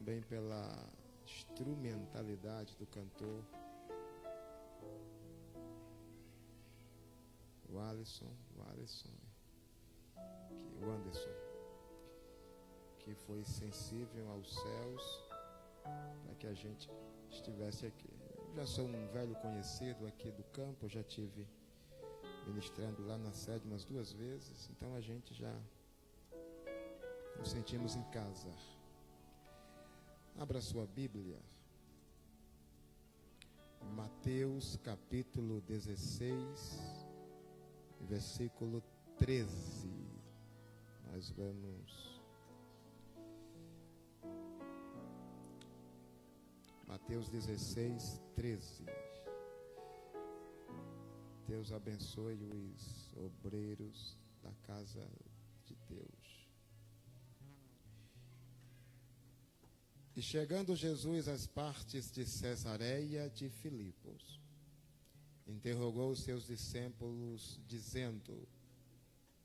também pela instrumentalidade do cantor, o Anderson, que foi sensível aos céus para que a gente estivesse aqui. Eu já sou um velho conhecido aqui do campo, eu já tive ministrando lá na sede umas 2 vezes, então a gente já nos sentimos em casa. Abra sua Bíblia, Mateus capítulo 16, versículo 13. Nós vamos... Mateus 16, 13. Deus abençoe os obreiros da casa de Deus. E chegando Jesus às partes de Cesareia de Filipos, interrogou os seus discípulos, dizendo: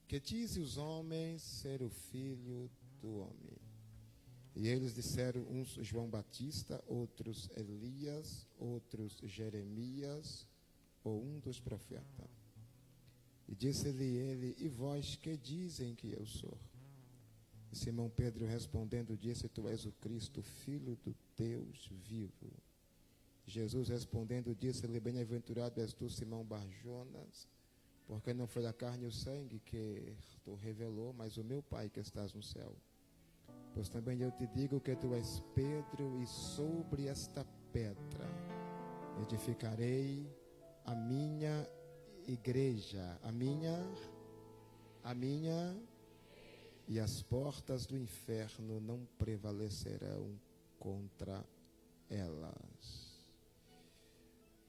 que dizem os homens ser o Filho do Homem? E eles disseram, uns João Batista, outros Elias, outros Jeremias, ou um dos profetas. E disse-lhe ele: e vós que dizem que eu sou? E Simão Pedro respondendo disse: tu és o Cristo, Filho do Deus vivo. Jesus respondendo disse-lhe: bem-aventurado és tu, Simão Barjonas, porque não foi a carne e o sangue que tu revelou, mas o meu Pai que estás no céu. Pois também eu te digo que tu és Pedro, e sobre esta pedra edificarei a minha igreja, a minha, e as portas do inferno não prevalecerão contra elas.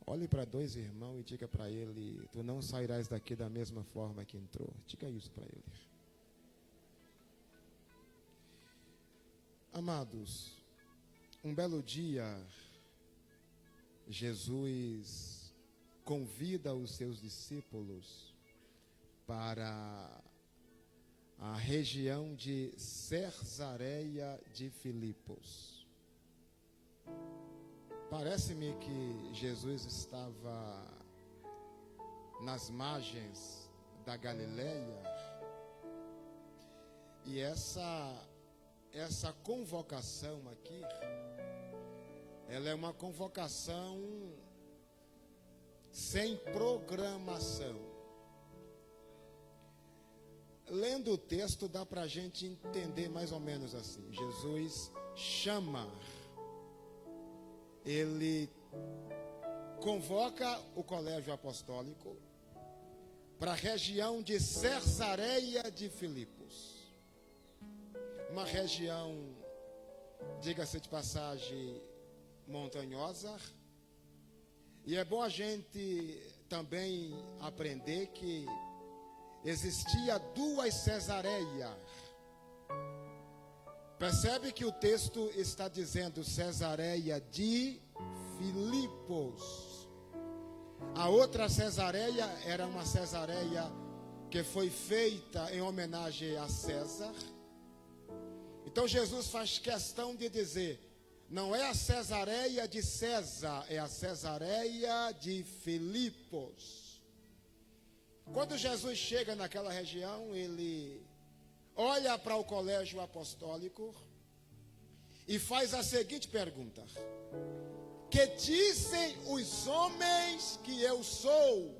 Olhe para 2 irmãos e diga para ele: tu não sairás daqui da mesma forma que entrou. Diga isso para ele. Amados, um belo dia, Jesus convida os seus discípulos para a região de Cesareia de Filipos. Parece-me que Jesus estava nas margens da Galileia, e essa convocação aqui, ela é uma convocação sem programação. Lendo o texto dá para a gente entender mais ou menos assim. Jesus chama, ele convoca o colégio apostólico para a região de Cesareia de Filipos. Uma região, diga-se de passagem, montanhosa. E é bom a gente também aprender que existia 2 Cesareias. Percebe que o texto está dizendo Cesareia de Filipos. A outra Cesareia era uma Cesareia que foi feita em homenagem a César. Então Jesus faz questão de dizer: não é a Cesareia de César, é a Cesareia de Filipos. Quando Jesus chega naquela região, ele olha para o colégio apostólico e faz a seguinte pergunta: que dizem os homens que eu sou?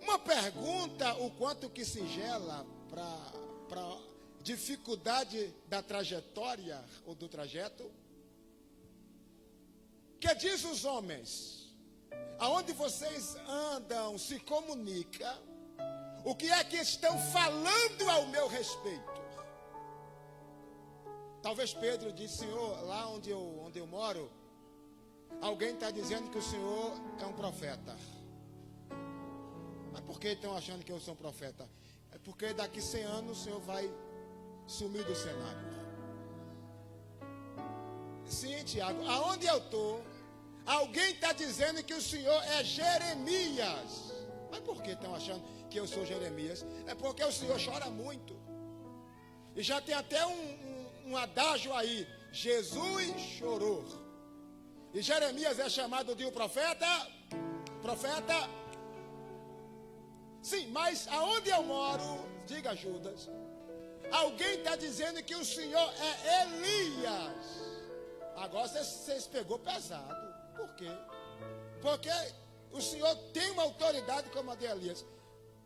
Uma pergunta o quanto que singela para dificuldade da trajetória ou do trajeto. Que diz os homens? Aonde vocês andam, se comunica, o que é que estão falando ao meu respeito? Talvez Pedro disse: Senhor, lá onde eu moro, alguém está dizendo que o Senhor é um profeta. Mas por que estão achando que eu sou um profeta? É porque daqui 100 anos o Senhor vai sumir do cenário. Sim, Tiago, aonde eu estou, alguém está dizendo que o Senhor é Jeremias. Mas por que estão achando que eu sou Jeremias? É porque o Senhor chora muito. E já tem até um um adágio aí: Jesus chorou. E Jeremias é chamado de um profeta. Sim, mas aonde eu moro, diga Judas, alguém está dizendo que o Senhor é Elias. Agora vocês pegou pesado. Por quê? Porque o Senhor tem uma autoridade como a de Elias.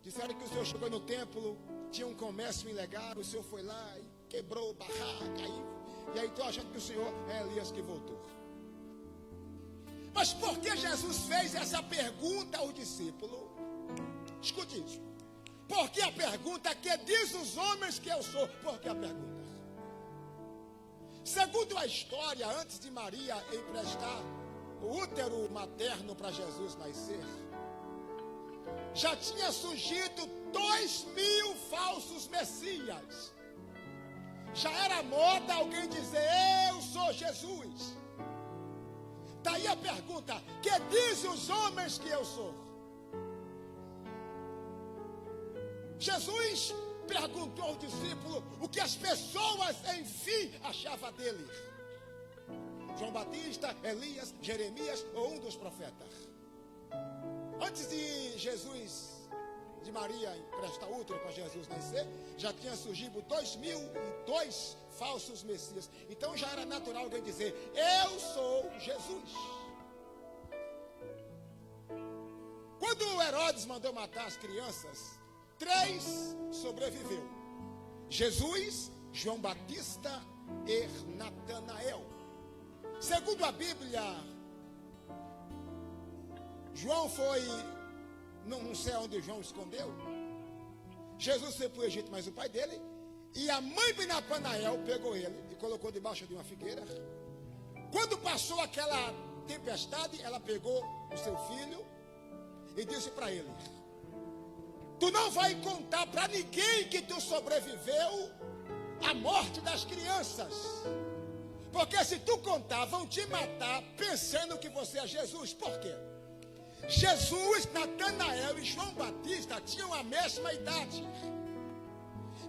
Disseram que o Senhor chegou no templo, tinha um comércio ilegal, o Senhor foi lá e quebrou barraca. E aí estou achando que o Senhor é Elias que voltou. Mas por que Jesus fez essa pergunta ao discípulo? Escute isso. Por que a pergunta? Que diz os homens que eu sou? Por que a pergunta? Segundo a história, antes de Maria emprestar o útero materno para Jesus nascer, já tinha surgido 2.000 falsos messias. Já era moda alguém dizer: eu sou Jesus. Daí a pergunta: que dizem os homens que eu sou? Jesus perguntou ao discípulo o que as pessoas, enfim, achavam dele. João Batista, Elias, Jeremias ou um dos profetas. Antes de Maria emprestar útero para Jesus nascer, já tinha surgido 2.002 falsos messias. Então já era natural alguém dizer: eu sou Jesus. Quando Herodes mandou matar as crianças, 3 sobreviveu: Jesus, João Batista e Natanael. Segundo a Bíblia, João foi, não sei onde João escondeu. Jesus foi para o Egito, mas o pai dele, e a mãe de Natanael pegou ele e colocou debaixo de uma figueira. Quando passou aquela tempestade, ela pegou o seu filho e disse para ele: tu não vai contar para ninguém que tu sobreviveu à morte das crianças. Porque se tu contar, vão te matar pensando que você é Jesus. Por quê? Jesus, Natanael e João Batista tinham a mesma idade.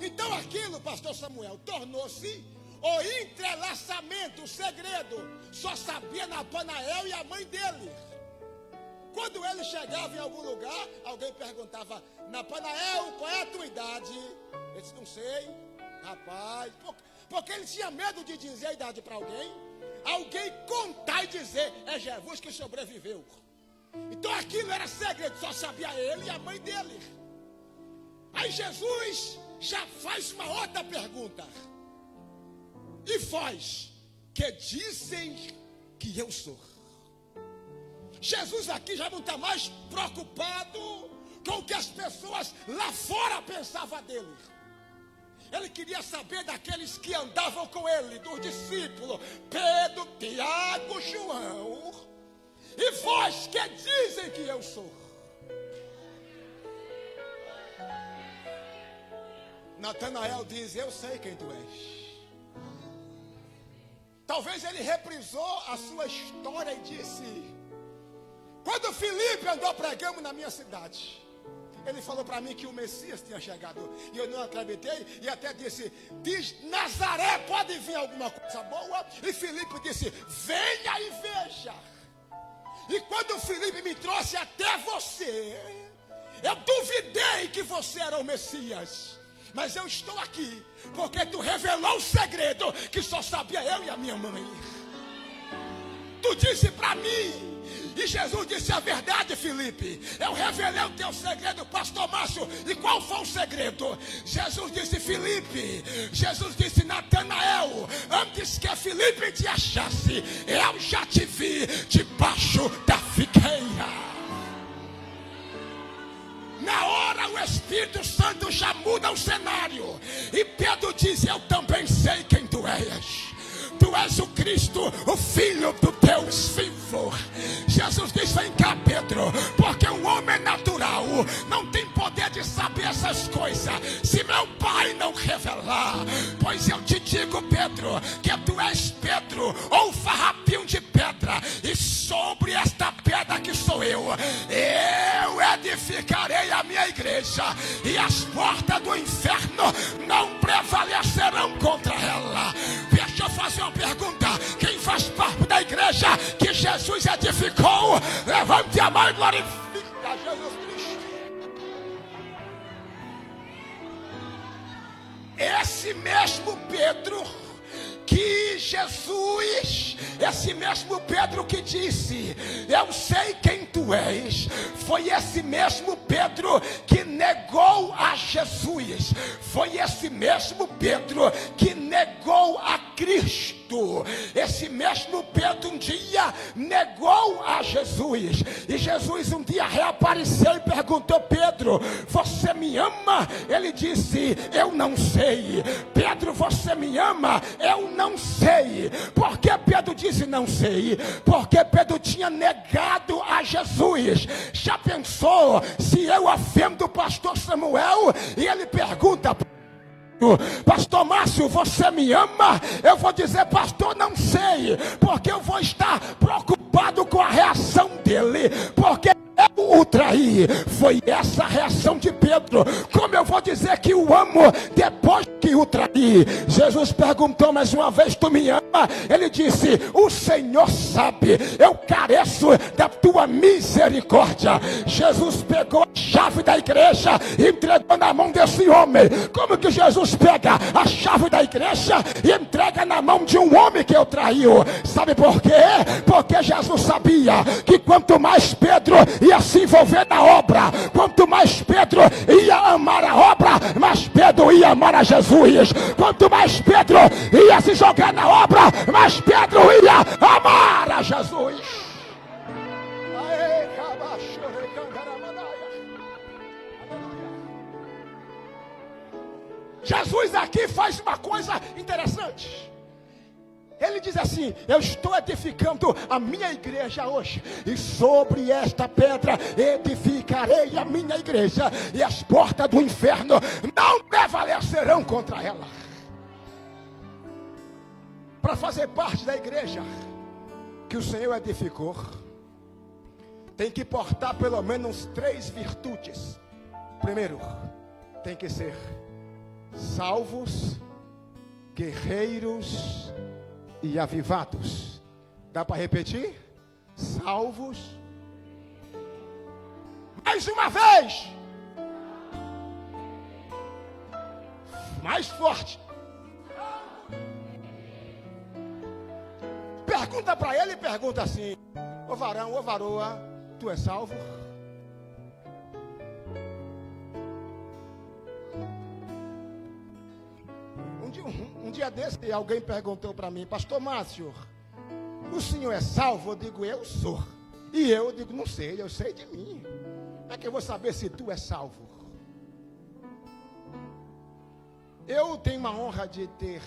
Então aquilo, pastor Samuel, tornou-se o entrelaçamento, o segredo. Só sabia Natanael e a mãe dele. Quando ele chegava em algum lugar, alguém perguntava: Natanael, qual é a tua idade? Ele disse: não sei, rapaz. Porque ele tinha medo de dizer a idade para alguém contar e dizer: é Jesus que sobreviveu. Então aquilo era segredo, só sabia ele e a mãe dele. Aí Jesus já faz uma outra pergunta. E faz: que dizem que eu sou? Jesus aqui já não está mais preocupado com o que as pessoas lá fora pensavam dele. Ele queria saber daqueles que andavam com ele, dos discípulos, Pedro, Tiago, João. E vós, que dizem que eu sou? Natanael diz: eu sei quem tu és. Talvez ele reprisou a sua história e disse: quando Filipe andou pregando na minha cidade, ele falou para mim que o Messias tinha chegado. E eu não acreditei e até disse: diz Nazaré, pode vir alguma coisa boa? E Filipe disse: venha e veja. E quando Filipe me trouxe até você, eu duvidei que você era o Messias. Mas eu estou aqui porque tu revelou o segredo que só sabia eu e a minha mãe. Tu disse para mim. E Jesus disse a verdade, Filipe. Eu revelei o teu segredo, pastor Márcio. E qual foi o segredo? Jesus disse: Filipe. Jesus disse: Natanael, antes que Filipe te achasse, eu já te vi debaixo da figueira. Na hora o Espírito Santo já muda o cenário. E Pedro diz: eu também sei quem tu és. Tu és o Cristo, o Filho do Deus vivo. Jesus diz: vem cá, Pedro, porque um homem natural não tem poder de saber essas coisas se meu Pai não revelar. Pois eu te digo, Pedro, que tu és Pedro, ou farrapinho de pedra, e sobre esta pedra que sou eu edificarei a minha igreja, e as portas do inferno não prevalecerão contra ela. Jesus edificou. Levante a mão e glorifique a Jesus Cristo. Esse mesmo Pedro que Jesus, esse mesmo Pedro que disse: eu sei quem tu és, foi esse mesmo Pedro que negou a Jesus, foi esse mesmo Pedro que negou a Cristo. Esse mesmo Pedro um dia negou a Jesus, e Jesus um dia reapareceu e perguntou: Pedro, você me ama? Ele disse: eu não sei. Pedro, você me ama? Eu não sei. Por que Pedro disse não sei? Porque Pedro tinha negado a Jesus. Já pensou se eu ofendo o pastor Samuel e ele pergunta: Pastor Márcio, você me ama? Eu vou dizer: pastor, não sei, porque eu vou estar preocupado com a reação dele, porque eu o traí. Foi essa a reação de Pedro. Como eu vou dizer que o amo depois que o traí? Jesus perguntou mais uma vez: tu me ama? Ele disse: o Senhor sabe, eu careço da tua misericórdia. Jesus pegou a chave da igreja e entregou na mão desse homem. Como que Jesus pega a chave da igreja e entrega na mão de um homem que eu traiu? Sabe por quê? Porque Jesus sabia que quanto mais Pedro ia se envolver na obra, quanto mais Pedro ia amar a obra, mais Pedro ia amar a Jesus. Quanto mais Pedro ia se jogar na obra, mais Pedro ia amar a Jesus. Jesus aqui faz uma coisa interessante. Ele diz assim: eu estou edificando a minha igreja hoje, e sobre esta pedra edificarei a minha igreja, e as portas do inferno não prevalecerão contra ela. Para fazer parte da igreja que o Senhor edificou, tem que portar pelo menos 3 virtudes. Primeiro, tem que ser salvos, guerreiros e avivados. Dá para repetir? Salvos. Mais uma vez. Mais forte. Pergunta para ele, pergunta assim: ô varão, ô varoa, tu és salvo? Um dia desse, alguém perguntou para mim: pastor Márcio, o senhor é salvo? Eu digo: eu sou. E eu digo: não sei, eu sei de mim. Como é que eu vou saber se tu és salvo? Eu tenho uma honra de ter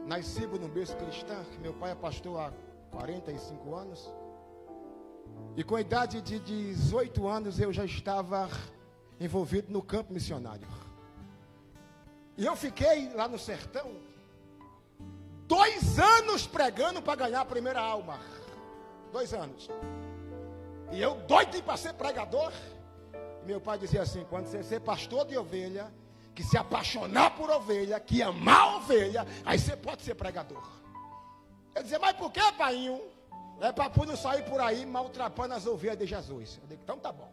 nascido no berço cristão. Meu pai é pastor há 45 anos. E com a idade de 18 anos eu já estava envolvido no campo missionário. E eu fiquei lá no sertão 2 anos pregando para ganhar a primeira alma. 2 anos. E eu doido para ser pregador. Meu pai dizia assim: quando você ser pastor de ovelha, que se apaixonar por ovelha, que amar a ovelha, aí você pode ser pregador. Eu dizia: mas por que, painho? É para não sair por aí maltratando as ovelhas de Jesus. Eu digo: então tá bom.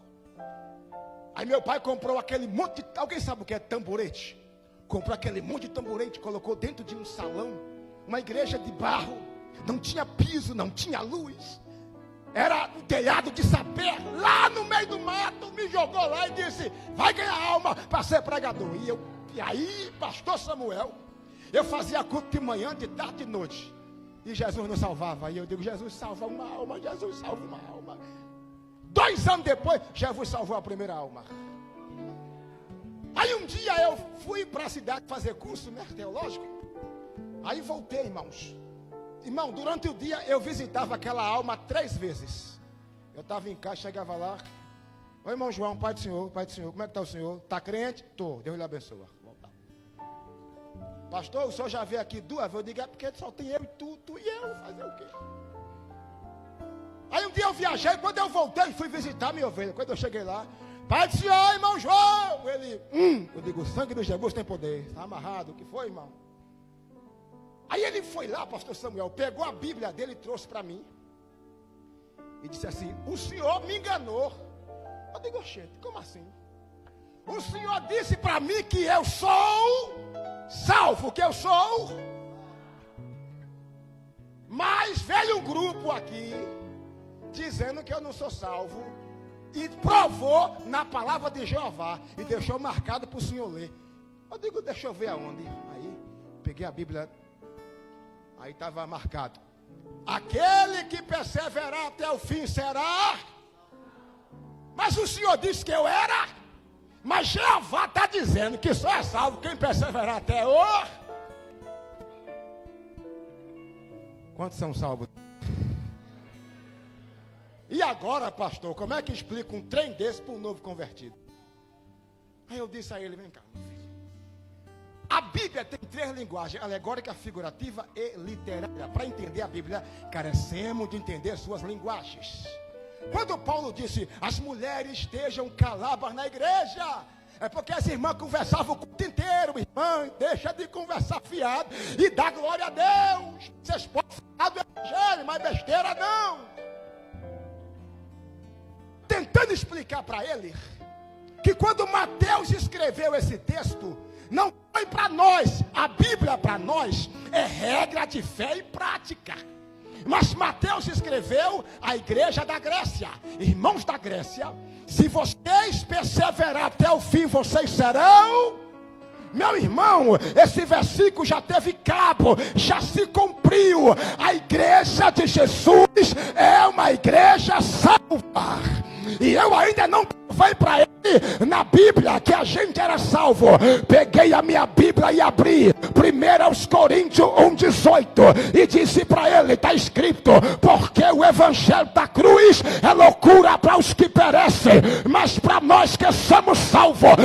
Aí meu pai comprou aquele monte de... Alguém sabe o que é tamborete? Comprou aquele monte de tamborete, colocou dentro de um salão, uma igreja de barro, não tinha piso, não tinha luz, era um telhado de sapé, lá no meio do mato. Me jogou lá e disse: vai ganhar alma para ser pregador. E aí, pastor Samuel, eu fazia culto de manhã, de tarde e de noite, e Jesus não salvava. E eu digo: Jesus salva uma alma, Jesus salva uma alma. 2 anos depois, Jesus salvou a primeira alma. Aí um dia eu fui para a cidade fazer curso, né, teológico. Aí voltei, irmãos. Irmão, durante o dia eu visitava aquela alma 3 vezes. Eu estava em casa, chegava lá: oi, irmão João, pai do senhor, como é que está o senhor? Está crente? Estou, Deus lhe abençoe. Pastor, o senhor já veio aqui 2 vezes? Eu digo: é porque só tem eu e tu e eu, fazer o quê? Aí um dia eu viajei, quando eu voltei, fui visitar minha ovelha. Quando eu cheguei lá: pai do senhor, irmão João. Ele: eu digo: o sangue de Jesus tem poder. Está amarrado. O que foi, irmão? Aí ele foi lá, pastor Samuel, pegou a Bíblia dele e trouxe para mim. e disse assim: o senhor me enganou. Eu digo: gente, como assim? O senhor disse para mim que eu sou salvo, que eu sou. Mas veio um grupo aqui dizendo que eu não sou salvo e provou na palavra de Jeová e deixou marcado para o senhor ler. Eu digo: deixa eu ver aonde. Aí peguei a Bíblia, aí estava marcado: aquele que perseverar até o fim será. Mas o senhor disse que eu era. Mas Jeová está dizendo que só é salvo quem perseverar até o. Quantos são salvos? E agora, pastor, como é que explica um trem desse para um novo convertido? Aí eu disse a ele: vem cá, meu filho. A Bíblia tem 3 linguagens: alegórica, figurativa e literária. Para entender a Bíblia, carecemos de entender suas linguagens. Quando Paulo disse: as mulheres estejam caladas na igreja, é porque as irmãs conversavam o culto inteiro. Irmã, deixa de conversar fiado e dá glória a Deus. Vocês podem falar do evangelho, mas besteira não. Tentando explicar para ele que quando Mateus escreveu esse texto, não foi para nós. A Bíblia para nós é regra de fé e prática. Mas Mateus escreveu à igreja da Grécia: irmãos da Grécia, se vocês perseverar até o fim, vocês serão. Meu irmão, esse versículo já teve cabo, já se cumpriu. A igreja de Jesus é uma igreja salva. E eu ainda não provei para ele na Bíblia que a gente era salvo. Peguei a minha Bíblia e abri 1 Coríntios 1,18 e disse para ele: está escrito, porque o evangelho da cruz é loucura para os que perecem, mas para nós que somos salvos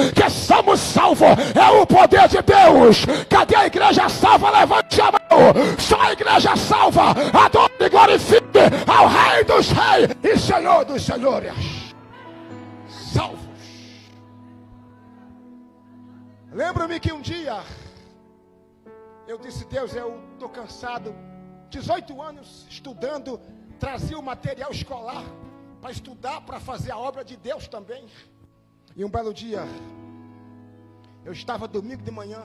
é o poder de Deus. Cadê a igreja salva? Levante a mão. Só a igreja salva adora e glorifique ao Rei dos Reis e Senhor dos Senhores. Salvos. Lembro-me que um dia eu disse: Deus, eu estou cansado. 18 anos estudando, trazia o material escolar para estudar, para fazer a obra de Deus também. E um belo dia, eu estava domingo de manhã,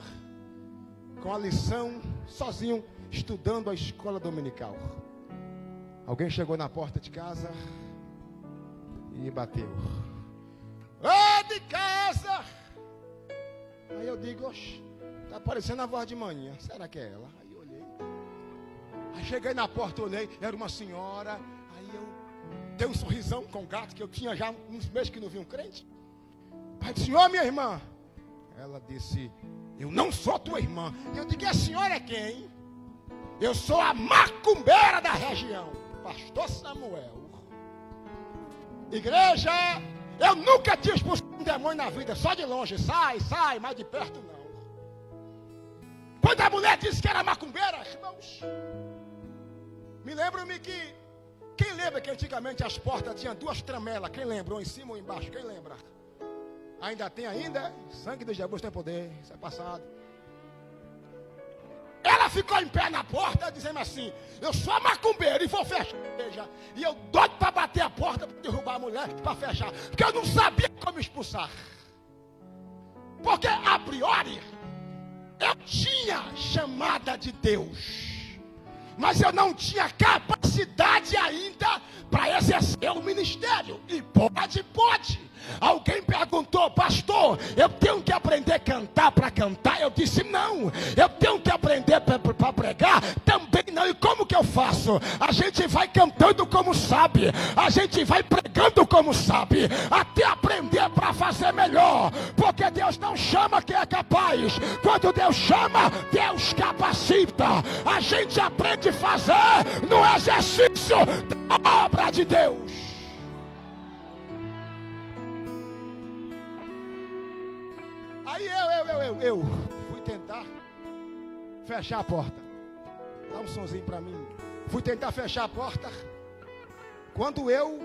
com a lição, sozinho, estudando a escola dominical. Alguém chegou na porta de casa e bateu. Ô, de casa! Aí eu digo: oxe, tá parecendo a voz de manhã. Será que é ela? Aí eu olhei. Aí cheguei na porta, olhei, era uma senhora. Aí eu dei um sorrisão com o gato, que eu tinha já uns meses que não vi um crente. Aí disse: ô, minha irmã. Ela disse: eu não sou tua irmã. Eu digo: e a senhora é quem? Eu sou a macumbeira da região, pastor Samuel. Igreja, eu nunca tinha expulsado um demônio na vida, só de longe. Sai, mas de perto não. Quando a mulher disse que era macumbeira, irmãos, me lembro-me que, quem lembra que antigamente as portas tinham 2 tramelas? Quem lembra? Um em cima ou embaixo? Quem lembra? Ainda tem ainda? Sangue de Jesus tem poder, isso é passado. Ela ficou em pé na porta, dizendo assim: eu sou a macumbeira e vou fechar a igreja. E eu doido para bater a porta, para derrubar a mulher, para fechar. Porque eu não sabia como expulsar. Porque a priori, eu tinha chamada de Deus, mas eu não tinha capacidade ainda para exercer o ministério. E pode. Alguém perguntou: pastor, eu tenho que aprender a cantar para cantar? Eu disse: não. Eu tenho que aprender para pregar? Também não. E como que eu faço? A gente vai cantando como sabe, a gente vai pregando como sabe, até aprender para fazer melhor. Porque Deus não chama quem é capaz. Quando Deus chama, Deus capacita. A gente aprende a fazer no exercício da obra de Deus. Aí eu fui tentar fechar a porta. Dá um sonzinho para mim. Fui tentar fechar a porta. Quando eu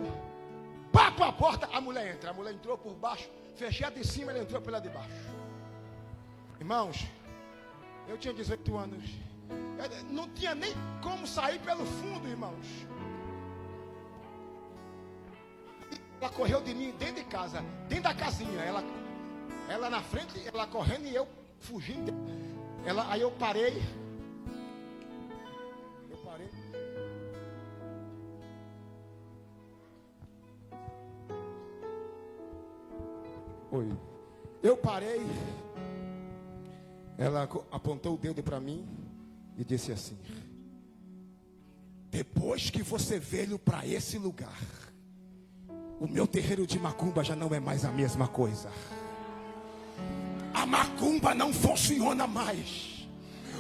bato a porta, a mulher entra. A mulher entrou por baixo. Fechei a de cima, ela entrou pela de baixo. Irmãos, eu tinha 18 anos. Eu não tinha nem como sair pelo fundo, irmãos. Ela correu de mim dentro de casa, dentro da casinha. Ela na frente, ela correndo e eu fugindo. Aí eu parei. Oi. Eu parei. Ela apontou o dedo para mim e disse assim: depois que você veio para esse lugar, o meu terreiro de macumba já não é mais a mesma coisa. A macumba não funciona mais.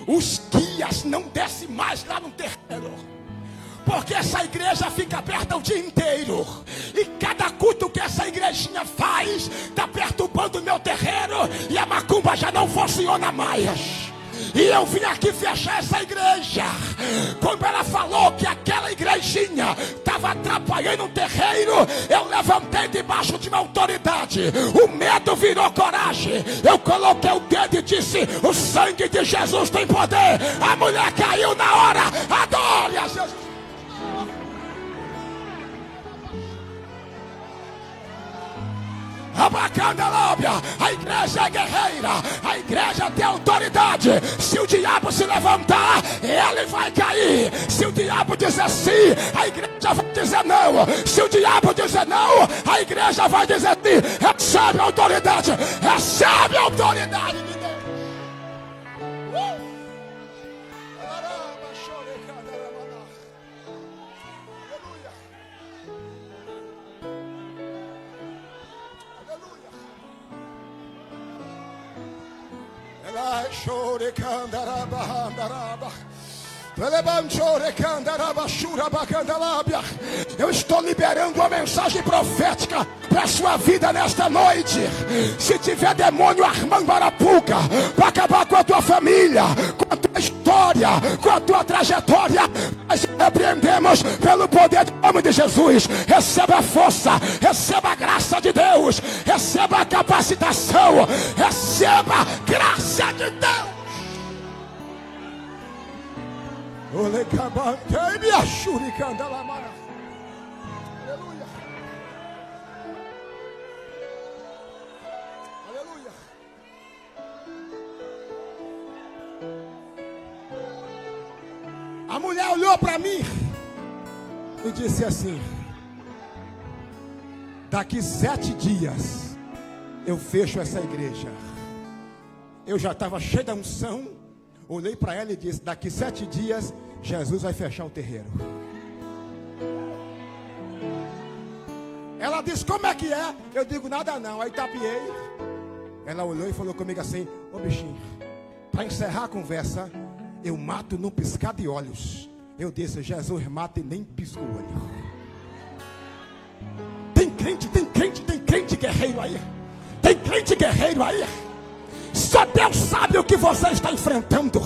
Os guias não descem mais lá no terreiro, porque essa igreja fica aberta o dia inteiro. E cada culto que essa igrejinha faz está perturbando o meu terreiro. E a macumba já não funciona mais. E eu vim aqui fechar essa igreja. Quando ela falou que aquela igrejinha estava atrapalhando o terreiro, eu levantei debaixo de uma autoridade. O medo virou coragem. Eu coloquei o dedo e disse: o sangue de Jesus tem poder. A mulher caiu na hora. Adore a Jesus. A igreja é guerreira, a igreja tem autoridade. Se o diabo se levantar, ele vai cair. Se o diabo dizer sim, a igreja vai dizer não. Se o diabo dizer não, a igreja vai dizer sim. Recebe a autoridade, recebe a autoridade de Deus. Eu estou liberando uma mensagem profética para a sua vida nesta noite. Se tiver demônio armando arapuca para acabar com a tua família, com a tua história, com a tua trajetória, nós repreendemos pelo poder do nome de Jesus. Receba a força, receba a graça de Deus, receba a capacitação, receba a graça de Deus. Aleluia. Aleluia. A mulher olhou para mim e disse assim: daqui 7 dias eu fecho essa igreja. Eu já estava cheio da unção. Olhei para ela e disse: daqui 7 dias Jesus vai fechar o terreiro. Ela disse: como é que é? Eu digo: nada não. Aí tapiei. Ela olhou e falou comigo assim: ô bichinho, para encerrar a conversa, eu mato num piscar de olhos. Eu disse: Jesus mata e nem pisca o olho. Tem crente guerreiro aí. Tem crente guerreiro aí. Só Deus sabe o que você está enfrentando.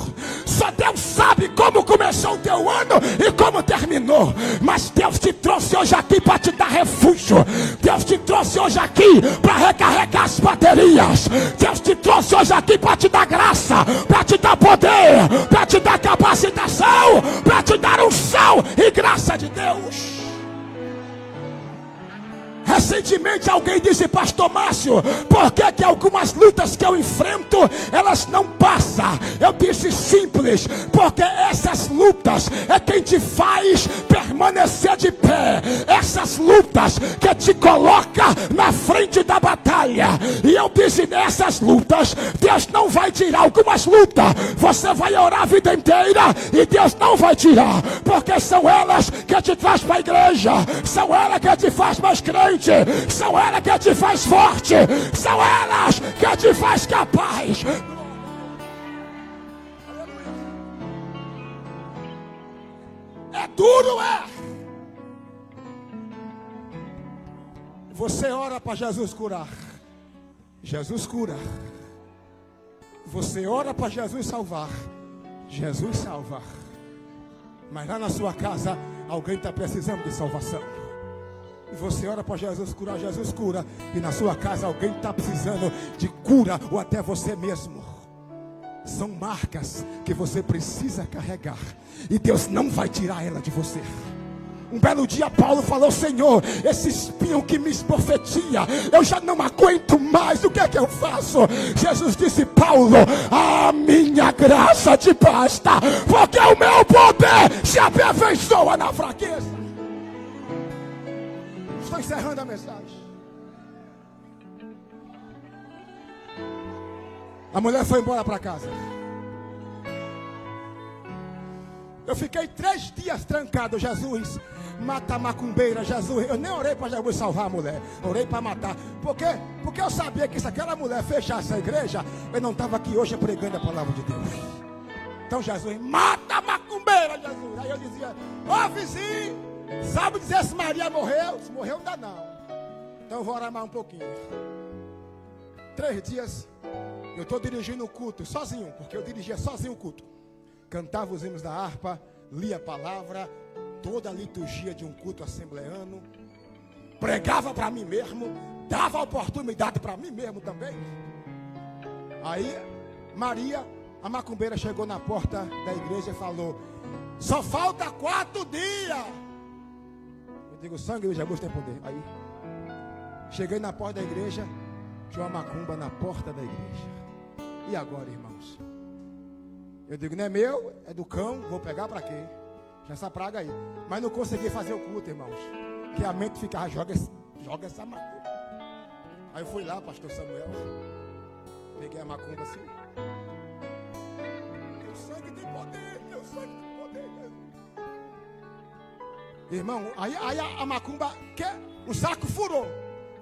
Só Deus sabe como começou o teu ano e como terminou. Mas Deus te trouxe hoje aqui para te dar refúgio. Deus te trouxe hoje aqui para recarregar as baterias. Deus te trouxe hoje aqui para te dar graça, para te dar poder, para te dar capacitação, para te dar unção e graça de Deus. Recentemente alguém disse: pastor Márcio, por que algumas lutas que eu enfrento, elas não passam? Eu disse: simples, porque essas lutas é quem te faz permanecer de pé. Essas lutas que te coloca na frente da batalha. E eu disse: nessas lutas, Deus não vai tirar. Algumas lutas, você vai orar a vida inteira e Deus não vai tirar, porque são elas que te traz para a igreja, são elas que te faz mais crente, são elas que te faz forte, são elas que te faz capaz. É duro, é. Você ora para Jesus curar, Jesus cura. Você ora para Jesus salvar, Jesus salva. Mas lá na sua casa alguém está precisando de salvação. E você ora para Jesus curar, Jesus cura. E na sua casa alguém está precisando de cura, ou até você mesmo. São marcas que você precisa carregar, e Deus não vai tirar ela de você. Um belo dia Paulo falou: Senhor, esse espinho que me esbofetia, eu já não aguento mais, o que é que eu faço? Jesus disse: Paulo, a minha graça te basta, porque o meu poder se aperfeiçoa na fraqueza. Estou encerrando a mensagem. A mulher foi embora para casa. Eu fiquei 3 dias trancado. Jesus, mata a macumbeira. Jesus, eu nem orei para Jesus salvar a mulher, orei para matar. Por quê? Porque eu sabia que se aquela mulher fechasse a igreja, eu não estava aqui hoje pregando a palavra de Deus. Então Jesus, mata a macumbeira, Jesus. Aí eu dizia: ô vizinho, sabe dizer se Maria morreu? Se morreu ainda não. Então eu vou orar mais um pouquinho. 3 dias eu estou dirigindo o culto sozinho, porque eu dirigia sozinho o culto. Cantava os hinos da harpa, lia a palavra, toda a liturgia de um culto assembleano, pregava para mim mesmo, dava oportunidade para mim mesmo também. Aí Maria, a macumbeira, chegou na porta da igreja e falou: só falta 4 dias. Eu digo: sangue de Jesus tem poder. Aí cheguei na porta da igreja, tinha uma macumba na porta da igreja. E agora, irmãos? Eu digo: não é meu, é do cão, vou pegar para quê? Já essa praga aí. Mas não consegui fazer o culto, irmãos, que a mente ficava: joga essa macumba. Aí eu fui lá, pastor Samuel, peguei a macumba assim. Meu sangue tem poder, meu sangue tem poder. Irmão, aí a macumba, o saco furou.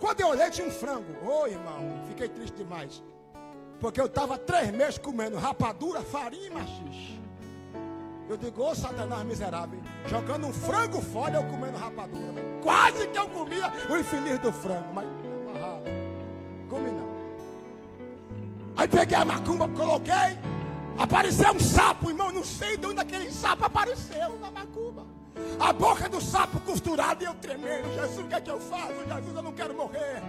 Quando eu olhei, tinha um frango. Ô, irmão, fiquei triste demais. Porque eu estava 3 meses comendo rapadura, farinha e machixe. Eu digo: ô Satanás miserável, jogando um frango fora, eu comendo rapadura. Quase que eu comia o infeliz do frango, mas comi não. Aí peguei a macumba, coloquei, apareceu um sapo, irmão, não sei de onde aquele sapo apareceu na macumba. A boca do sapo costurada e eu tremendo. Jesus, o que é que eu faço? Jesus, eu não quero morrer.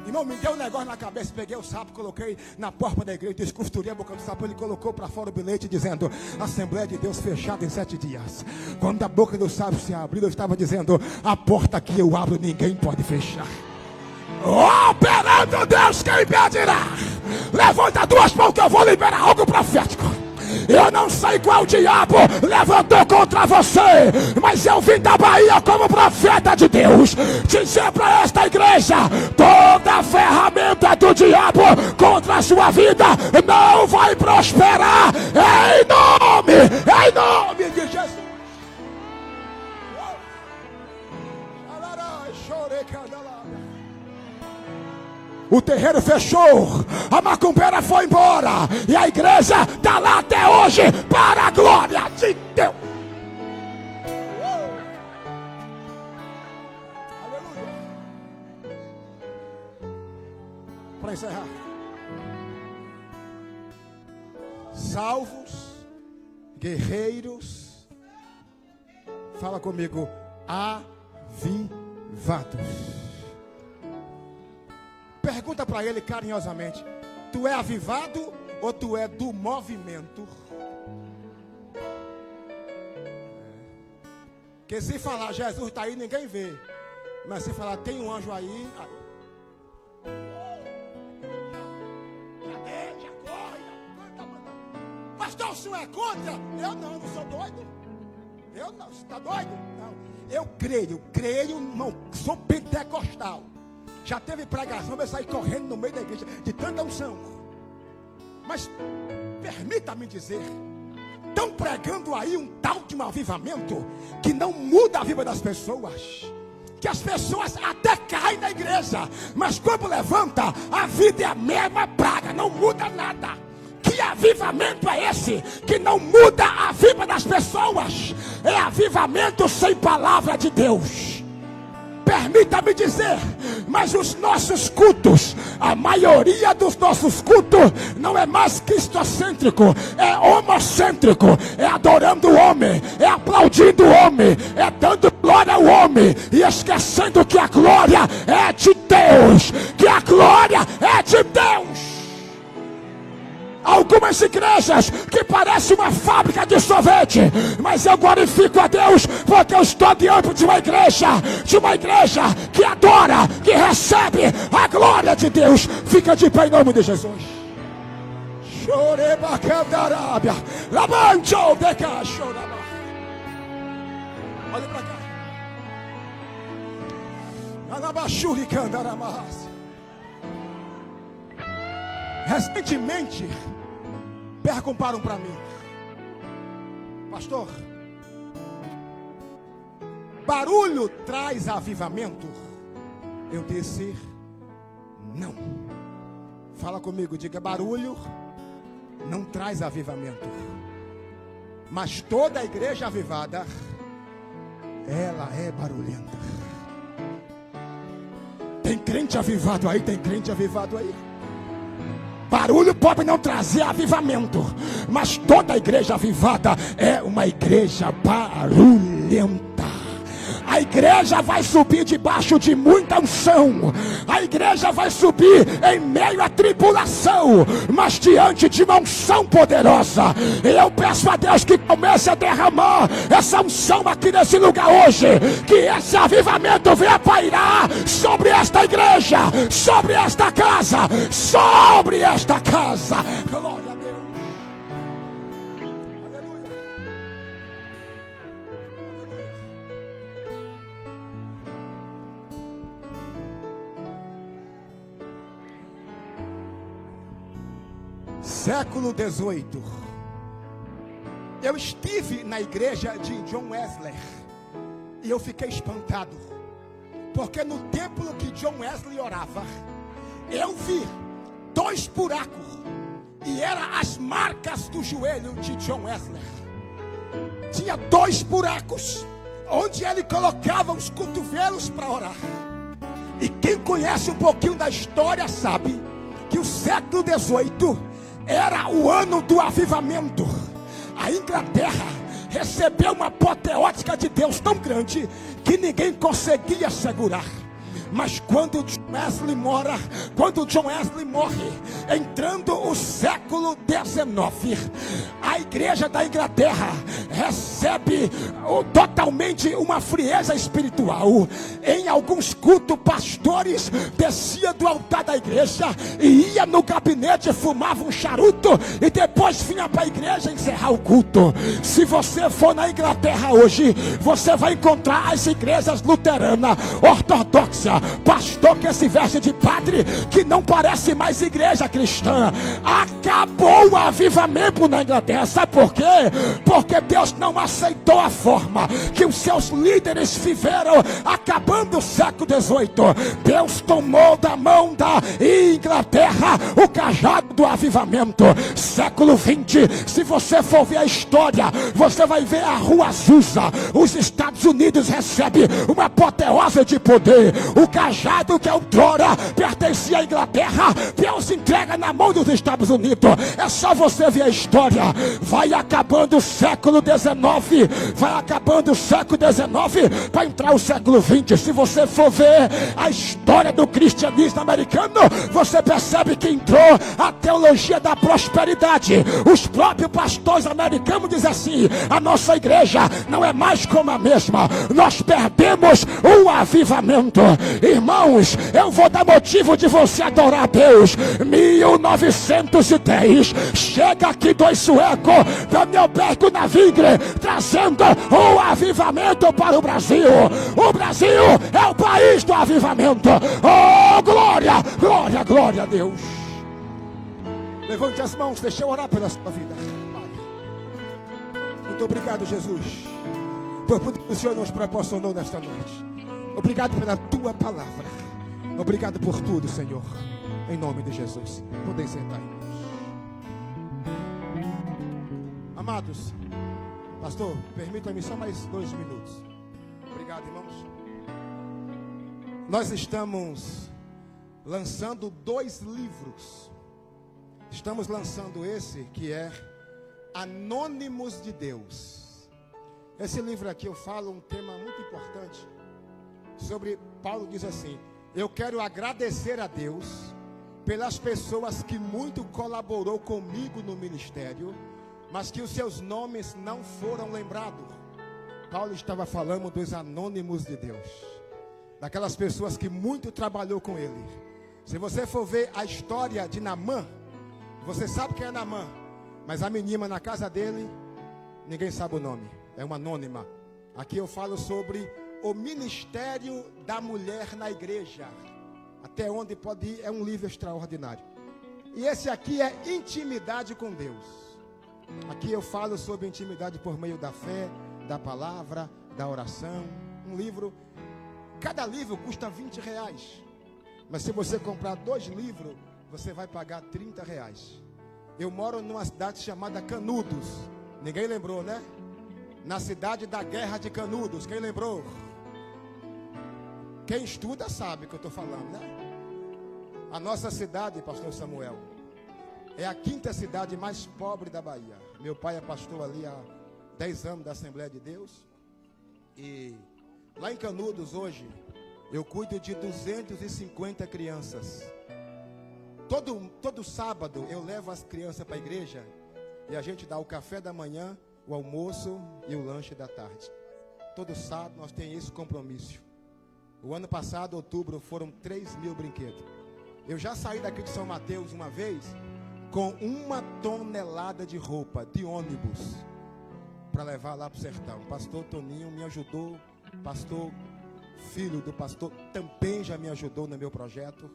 Irmão, me deu um negócio na cabeça, peguei o sapo, coloquei na porta da igreja, descosturei a boca do sapo. Ele colocou para fora o bilhete dizendo: Assembleia de Deus fechada em 7 dias. Quando a boca do sapo se abriu, eu estava dizendo: a porta que eu abro ninguém pode fechar. Oh, perante Deus, quem impedirá? Levanta 2 mãos que eu vou liberar algo profético. Eu não sei qual diabo levantou contra você, mas eu vim da Bahia como profeta de Deus dizer para esta igreja: toda ferramenta do diabo contra a sua vida não vai prosperar, em nome de Jesus. O terreiro fechou, a macumbeira foi embora, e a igreja está lá até hoje, para a glória de Deus. Aleluia. Para encerrar, salvos, guerreiros, fala comigo, avivados. Pergunta para ele carinhosamente: tu é avivado ou tu é do movimento? Porque se falar Jesus está aí, ninguém vê. Mas se falar tem um anjo aí, já corre. Pastor, o senhor é contra? Eu não sou doido. Eu não, você está doido? Não. Eu creio, irmão, sou pentecostal. Já teve pregação, eu saí correndo no meio da igreja de tanta unção. Mas permita-me dizer, estão pregando aí um tal de um avivamento que não muda a vida das pessoas, que as pessoas até caem na igreja, mas quando levanta, a vida é a mesma praga, não muda nada. Que avivamento é esse que não muda a vida das pessoas? É avivamento sem palavra de Deus. Permita-me dizer, mas os nossos cultos, a maioria dos nossos cultos não é mais cristocêntrico, é homocêntrico, é adorando o homem, é aplaudindo o homem, é dando glória ao homem e esquecendo que a glória é de Deus, que a glória é de Deus. Algumas igrejas que parecem uma fábrica de sorvete, mas eu glorifico a Deus porque eu estou diante de uma igreja que adora, que recebe a glória de Deus. Fica de pé em nome de Jesus. Olha para cá. Recentemente perguntaram para mim: pastor, barulho traz avivamento? Eu disse: não. Fala comigo, diga: barulho não traz avivamento, mas toda a igreja avivada, ela é barulhenta. Tem crente avivado aí? Tem crente avivado aí? Barulho pode não trazer avivamento, mas toda a igreja avivada é uma igreja barulhenta. A igreja vai subir debaixo de muita unção. A igreja vai subir em meio à tribulação, mas diante de uma unção poderosa. E eu peço a Deus que comece a derramar essa unção aqui nesse lugar hoje. Que esse avivamento venha pairar sobre esta igreja, sobre esta casa, sobre esta casa. Glória a Deus. Século 18. Eu estive na igreja de John Wesley e eu fiquei espantado, porque no templo que John Wesley orava, eu vi 2 buracos, e eram as marcas do joelho de John Wesley. Tinha 2 buracos onde ele colocava os cotovelos para orar. E quem conhece um pouquinho da história sabe que o século 18 era o ano do avivamento. A Inglaterra recebeu uma apoteótica de Deus tão grande que ninguém conseguia segurar. Mas quando John Wesley morre, entrando o século 19, a igreja da Inglaterra recebe totalmente uma frieza espiritual. Em alguns cultos, pastores desciam do altar da igreja e ia no gabinete, fumava um charuto e depois vinha para a igreja encerrar o culto. Se você for na Inglaterra hoje, você vai encontrar as igrejas luteranas, ortodoxas, pastor que se veste de padre, que não parece mais igreja cristã. Acabou o avivamento na Inglaterra. Sabe por quê? Porque Deus não aceitou a forma que os seus líderes viveram acabando o século 18. Deus tomou da mão da Inglaterra o cajado do avivamento. Século 20, se você for ver a história, você vai ver a Rua Azusa. Os Estados Unidos recebem uma apoteose de poder. O cajado que outrora pertencia à Inglaterra, Deus entrega na mão dos Estados Unidos. É só você ver a história. Vai acabando o século 19, vai acabando o século 19 para entrar o século 20. Se você for ver a história do cristianismo americano, você percebe que entrou a teologia da prosperidade. Os próprios pastores americanos dizem assim: a nossa igreja não é mais como a mesma, nós perdemos o avivamento. Irmãos, eu vou dar motivo de você adorar a Deus. 1910, chega aqui 2 suecos, Daniel Bergo na Vingre, trazendo o avivamento para o Brasil. O Brasil é o país do avivamento. Oh, glória, glória, glória a Deus. Levante as mãos, deixa eu orar pela sua vida. Muito obrigado, Jesus, por tudo que o Senhor nos proporcionou nesta noite. Obrigado pela tua palavra. Obrigado por tudo, Senhor. Em nome de Jesus. Podem sentar, irmãos. Amados, pastor, permita-me só mais 2 minutos. Obrigado, irmãos. Nós estamos lançando 2 livros. Estamos lançando esse que é Anônimos de Deus. Esse livro aqui eu falo um tema muito importante. Paulo diz assim: eu quero agradecer a Deus pelas pessoas que muito colaborou comigo no ministério, mas que os seus nomes não foram lembrados. Paulo estava falando dos anônimos de Deus, daquelas pessoas que muito trabalhou com ele. Se você for ver a história de Naamã, você sabe quem é Naamã, mas a menina na casa dele, ninguém sabe o nome, é uma anônima. Aqui eu falo sobre o ministério da mulher na igreja. Até onde pode ir, é um livro extraordinário. E esse aqui é intimidade com Deus. Aqui eu falo sobre intimidade por meio da fé, da palavra, da oração. Um livro, cada livro custa R$20. Mas se você comprar 2 livros, você vai pagar R$30. Eu moro numa cidade chamada Canudos. Ninguém lembrou, né? Na cidade da Guerra de Canudos. Quem lembrou? Quem estuda sabe o que eu estou falando, né? A nossa cidade, pastor Samuel, é a 5ª cidade mais pobre da Bahia. Meu pai é pastor ali há 10 anos da Assembleia de Deus. E lá em Canudos hoje, eu cuido de 250 crianças. Todo sábado eu levo as crianças para a igreja e a gente dá o café da manhã, o almoço e o lanche da tarde. Todo sábado nós temos esse compromisso. O ano passado, outubro, foram 3.000 brinquedos. Eu já saí daqui de São Mateus uma vez com 1 tonelada de roupa, de ônibus, para levar lá para o sertão. O pastor Toninho me ajudou, pastor, filho do pastor, também já me ajudou no meu projeto.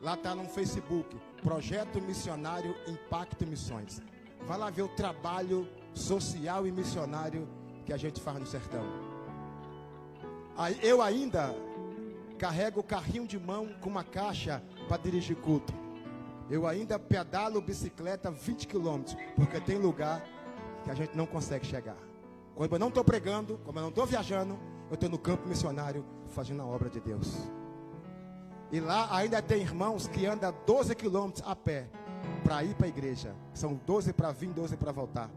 Lá está no Facebook, Projeto Missionário Impacto Missões. Vai lá ver o trabalho social e missionário que a gente faz no sertão. Eu ainda carrego o carrinho de mão com uma caixa para dirigir culto. Eu ainda pedalo bicicleta 20 quilômetros, porque tem lugar que a gente não consegue chegar. Quando eu não estou pregando, quando eu não estou viajando, eu estou no campo missionário fazendo a obra de Deus. E lá ainda tem irmãos que andam 12 quilômetros a pé para ir para a igreja. São 12 para vir, 12 para voltar.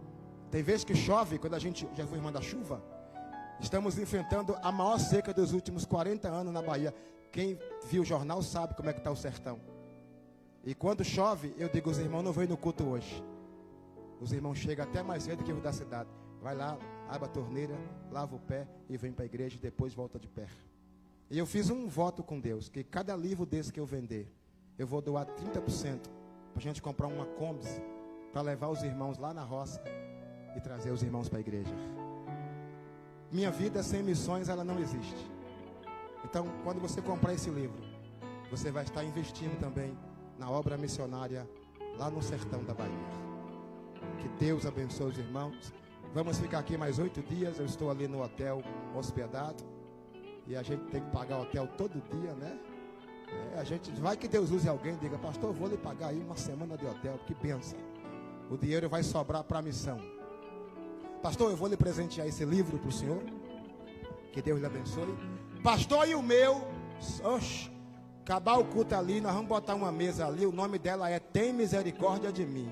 Tem vezes que chove, quando a gente já foi irmã da chuva. Estamos enfrentando a maior seca dos últimos 40 anos na Bahia. Quem viu o jornal sabe como é que está o sertão. E quando chove, eu digo, os irmãos não vêm no culto hoje. Os irmãos chegam até mais cedo que o da cidade. Vai lá, abre a torneira, lava o pé e vem para a igreja e depois volta de pé. E eu fiz um voto com Deus, que cada livro desse que eu vender, eu vou doar 30% para a gente comprar uma Kombi para levar os irmãos lá na roça e trazer os irmãos para a igreja. Minha vida sem missões, ela não existe. Então, quando você comprar esse livro, você vai estar investindo também na obra missionária lá no sertão da Bahia. Que Deus abençoe os irmãos. Vamos ficar aqui mais 8 dias. Eu estou ali no hotel hospedado. E a gente tem que pagar hotel todo dia, né? A gente vai que Deus use alguém, diga, pastor, vou lhe pagar aí uma semana de hotel, que benção. O dinheiro vai sobrar para a missão. Pastor, eu vou lhe presentear esse livro para o senhor. Que Deus lhe abençoe. Pastor, e o meu? Oxe, acabar o culto ali, nós vamos botar uma mesa ali. O nome dela é Tem Misericórdia de Mim.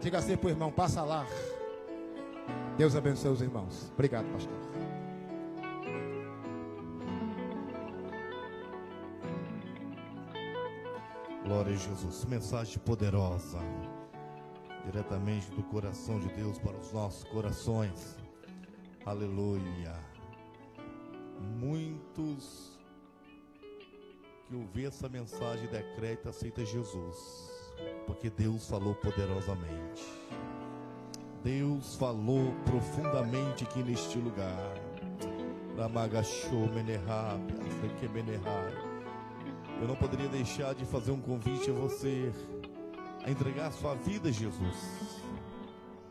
Diga assim para o irmão, passa lá. Deus abençoe os irmãos. Obrigado, pastor. Glória a Jesus. Mensagem poderosa, diretamente do coração de Deus para os nossos corações. Aleluia. Muitos que ouvem essa mensagem decreta, aceita Jesus, porque Deus falou poderosamente. Deus falou profundamente aqui neste lugar. Eu não poderia deixar de fazer um convite a você a entregar a sua vida a Jesus.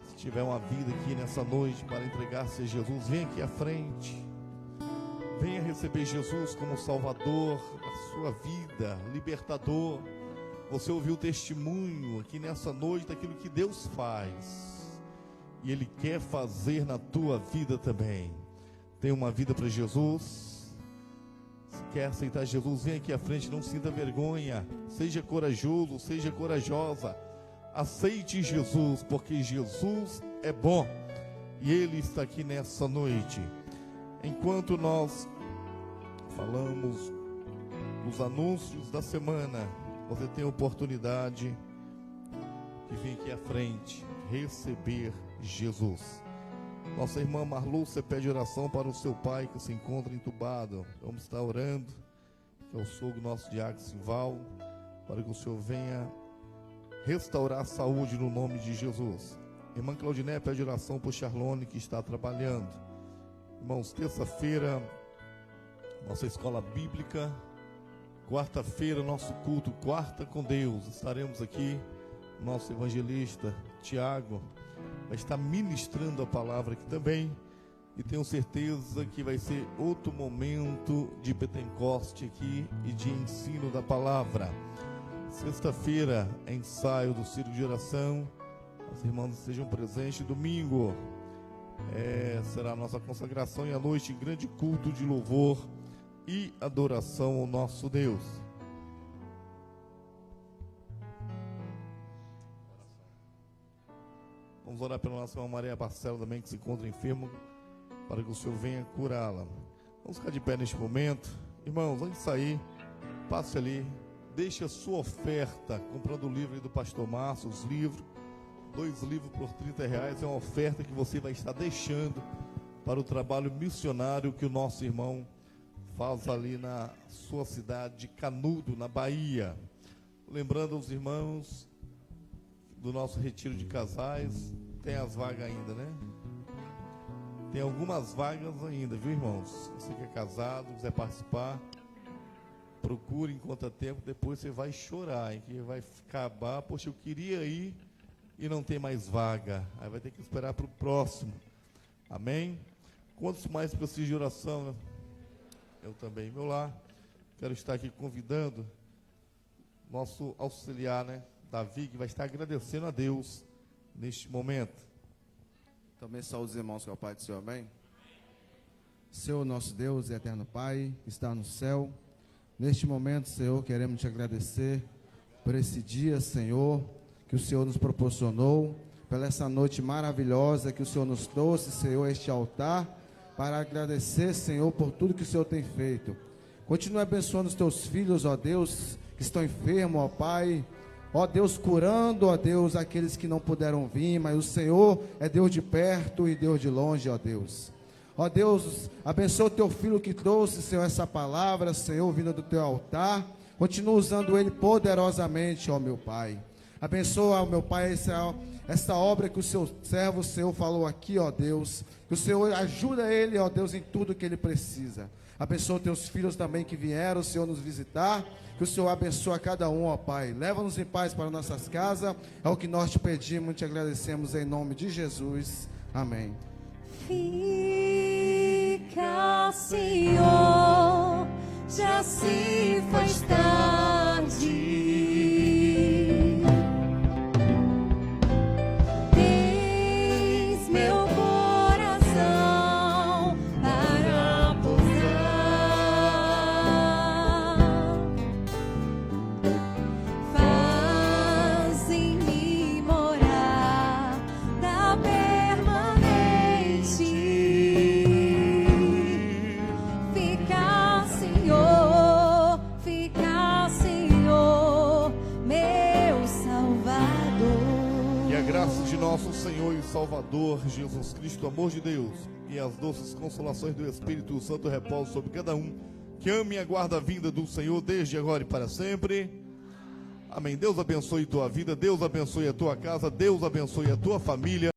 Se tiver uma vida aqui nessa noite para entregar-se a Jesus, venha aqui à frente. Venha receber Jesus como Salvador da sua vida, libertador. Você ouviu o testemunho aqui nessa noite daquilo que Deus faz. E Ele quer fazer na tua vida também. Tem uma vida para Jesus? Se quer aceitar Jesus, vem aqui à frente, não sinta vergonha. Seja corajoso, seja corajosa. Aceite Jesus, porque Jesus é bom. E Ele está aqui nessa noite. Enquanto nós falamos nos anúncios da semana, você tem a oportunidade de vir aqui à frente, receber Jesus. Nossa irmã Marlúcia pede oração para o seu pai que se encontra entubado. Vamos estar orando, que é o sogro nosso Diácono Sival, para que o Senhor venha restaurar a saúde no nome de Jesus. Irmã Claudiné pede oração por Charlone, que está trabalhando. Irmãos, terça-feira, nossa escola bíblica. Quarta-feira, nosso culto, Quarta com Deus. Estaremos aqui, nosso evangelista Tiago vai estar ministrando a palavra aqui também. E tenho certeza que vai ser outro momento de Pentecoste aqui e de ensino da palavra. Sexta-feira, ensaio do círculo de oração. As irmãs estejam presentes. Domingo será a nossa consagração, e à noite grande culto de louvor e adoração ao nosso Deus. Vamos orar pela nossa irmã Maria Barcelo também, que se encontra enferma, para que o Senhor venha curá-la. Vamos ficar de pé neste momento. Irmãos, antes de sair, passe ali, deixe a sua oferta, comprando o livro do pastor Márcio, os livros, 2 livros por R$30, é uma oferta que você vai estar deixando para o trabalho missionário que o nosso irmão faz ali na sua cidade de Canudo, na Bahia. Lembrando aos irmãos do nosso retiro de casais, tem as vagas ainda, né? Tem algumas vagas ainda, viu, irmãos? Você que é casado, quiser participar, procure enquanto há tempo, depois você vai chorar, hein? Que vai acabar, poxa, eu queria ir e não tem mais vaga. Aí vai ter que esperar para o próximo. Amém? Quantos mais precisam de oração, né? Eu também, meu lar. Quero estar aqui convidando nosso auxiliar, né? Davi, que vai estar agradecendo a Deus neste momento. Também saúde os irmãos com a paz do Senhor, amém? Senhor nosso Deus, eterno Pai, que está no céu, neste momento, Senhor, queremos te agradecer por esse dia, Senhor, que o Senhor nos proporcionou, pela essa noite maravilhosa que o Senhor nos trouxe, Senhor, a este altar, para agradecer, Senhor, por tudo que o Senhor tem feito. Continue abençoando os teus filhos, ó Deus, que estão enfermos, ó Pai. Ó Deus, curando, ó Deus, aqueles que não puderam vir, mas o Senhor é Deus de perto e Deus de longe, ó Deus. Ó Deus, abençoa o teu filho que trouxe, Senhor, essa palavra, Senhor, vinda do teu altar. Continua usando ele poderosamente, ó meu Pai. Abençoa, ó meu Pai, essa obra que o seu servo, o Senhor, falou aqui, ó Deus. Que o Senhor ajuda ele, ó Deus, em tudo que ele precisa. Abençoa teus filhos também que vieram, Senhor, nos visitar. Que o Senhor abençoe a cada um, ó Pai. Leva-nos em paz para nossas casas. É o que nós te pedimos e te agradecemos em nome de Jesus. Amém. Fica, Senhor, já se faz tarde. Tens meu coração para pousar. Faz em mim morada permanente. Fica, Senhor, meu Salvador. Que a graça de nosso Senhor e Salvador Jesus Cristo, o amor de Deus e as doces consolações do Espírito Santo repousem sobre cada um que ame e aguarda a vinda do Senhor desde agora e para sempre. Amém. Deus abençoe tua vida, Deus abençoe a tua casa, Deus abençoe a tua família.